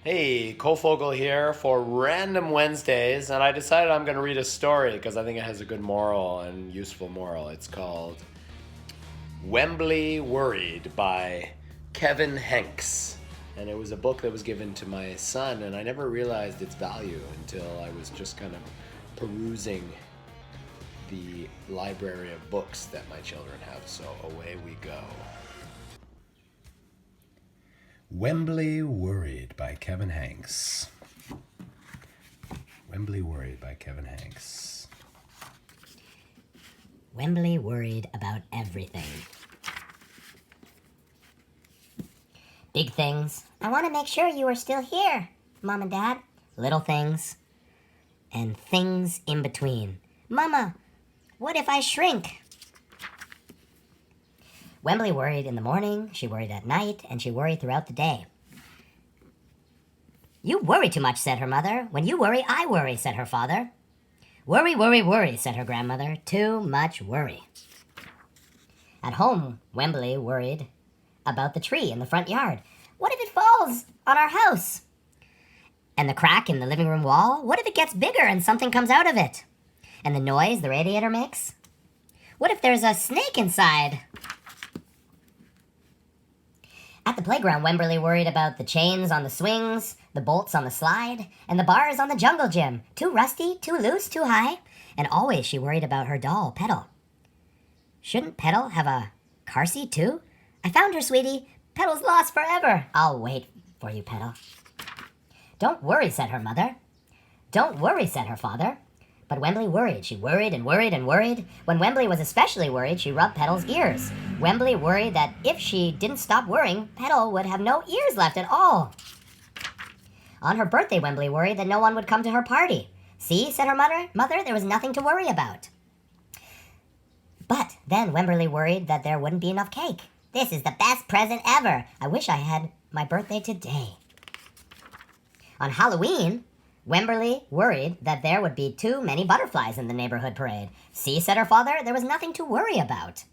Hey, Kofogel here for Random Wednesdays, and I decided I'm going to read a story because I think it has a good moral and useful moral. It's called Wemberly Worried by Kevin Henkes. And it was a book that was given to my son, and I never realized its value until I was just kind of perusing the library of books that my children have. So away we go. Wemberly Worried by Kevin Henkes. Wemberly Worried by Kevin Henkes. Wemberly worried about everything. Big things. I want to make sure you are still here, Mom and Dad. Little things. And things in between. Mama, what if I shrink? Wemberly worried in the morning, she worried at night, and she worried throughout the day. You worry too much, said her mother. When you worry, I worry, said her father. Worry, worry, worry, said her grandmother. Too much worry. At home, Wemberly worried about the tree in the front yard. What if it falls on our house? And the crack in the living room wall? What if it gets bigger and something comes out of it? And the noise the radiator makes? What if there's a snake inside? At the playground, Wemberly worried about the chains on the swings, the bolts on the slide, and the bars on the jungle gym. Too rusty, too loose, too high. And always she worried about her doll, Petal. Shouldn't Petal have a car seat too? I found her, sweetie. Petal's lost forever. I'll wait for you, Petal. Don't worry, said her mother. Don't worry, said her father. But Wemberly worried. She worried and worried and worried. When Wemberly was especially worried, she rubbed Petal's ears. Wemberly worried that if she didn't stop worrying, Petal would have no ears left at all. On her birthday, Wemberly worried that no one would come to her party. See, said her mother, there was nothing to worry about. But then Wemberly worried that there wouldn't be enough cake. This is the best present ever. I wish I had my birthday today. On Halloween, Wemberly worried that there would be too many butterflies in the neighborhood parade. See, said her father, there was nothing to worry about.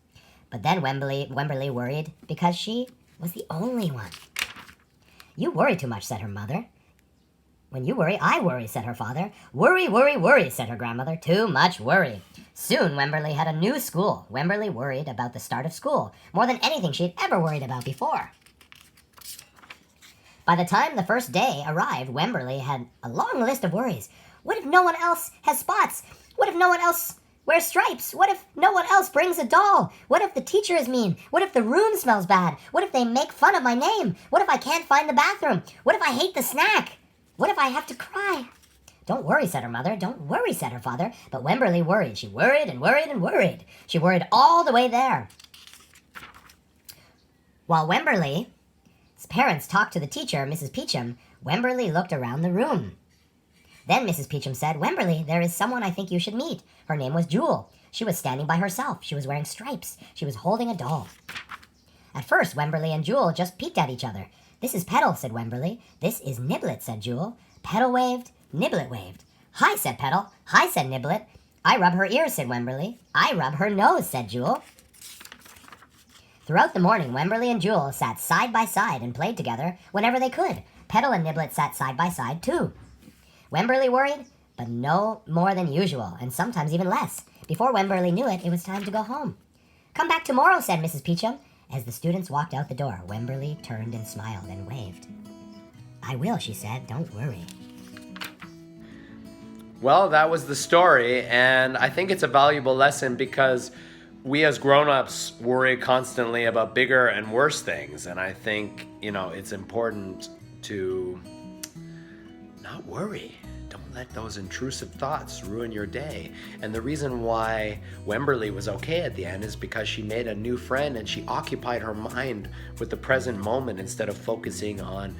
But then Wemberly worried because she was the only one. You worry too much, said her mother. When you worry, I worry, said her father. Worry, worry, worry, said her grandmother. Too much worry. Soon Wemberly had a new school. Wemberly worried about the start of school, more than anything she'd ever worried about before. By the time the first day arrived, Wemberly had a long list of worries. What if no one else has spots? What if no one else wears stripes? What if no one else brings a doll? What if the teacher is mean? What if the room smells bad? What if they make fun of my name? What if I can't find the bathroom? What if I hate the snack? What if I have to cry? Don't worry, said her mother. Don't worry, said her father. But Wemberly worried. She worried and worried and worried. She worried all the way there. While Wemberly's parents talked to the teacher, Mrs. Peachum, Wemberly looked around the room. Then Mrs. Peachum said, Wemberly, there is someone I think you should meet. Her name was Jewel. She was standing by herself. She was wearing stripes. She was holding a doll. At first, Wemberly and Jewel just peeked at each other. This is Petal, said Wemberly. This is Niblet, said Jewel. Petal waved. Niblet waved. Hi, said Petal. Hi, said Niblet. I rub her ears, said Wemberly. I rub her nose, said Jewel. Throughout the morning, Wemberly and Jewel sat side by side and played together whenever they could. Petal and Niblet sat side by side, too. Wemberly worried, but no more than usual, and sometimes even less. Before Wemberly knew it, it was time to go home. Come back tomorrow, said Mrs. Peachum. As the students walked out the door, Wemberly turned and smiled and waved. I will, she said. Don't worry. Well, that was the story, and I think it's a valuable lesson because we as grown-ups worry constantly about bigger and worse things, and I think, it's important to not worry. Don't let those intrusive thoughts ruin your day. And the reason why Wemberly was okay at the end is because she made a new friend and she occupied her mind with the present moment instead of focusing on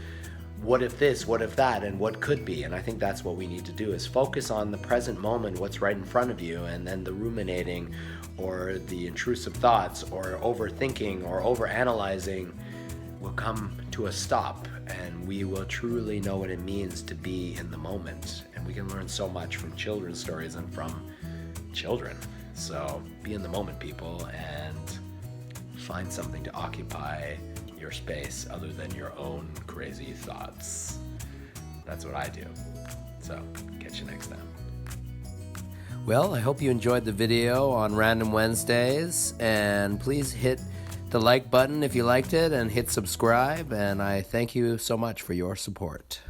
what if this, what if that, and what could be. And I think that's what we need to do, is focus on the present moment, what's right in front of you, and then the ruminating or the intrusive thoughts or overthinking or overanalyzing will come to a stop, and we will truly know what it means to be in the moment. And we can learn so much from children's stories and from children. So be in the moment, people, and find something to occupy your space other than your own crazy thoughts. That's what I do. So, catch you next time. Well, I hope you enjoyed the video on Random Wednesdays, and please hit the like button if you liked it and hit subscribe, and I thank you so much for your support.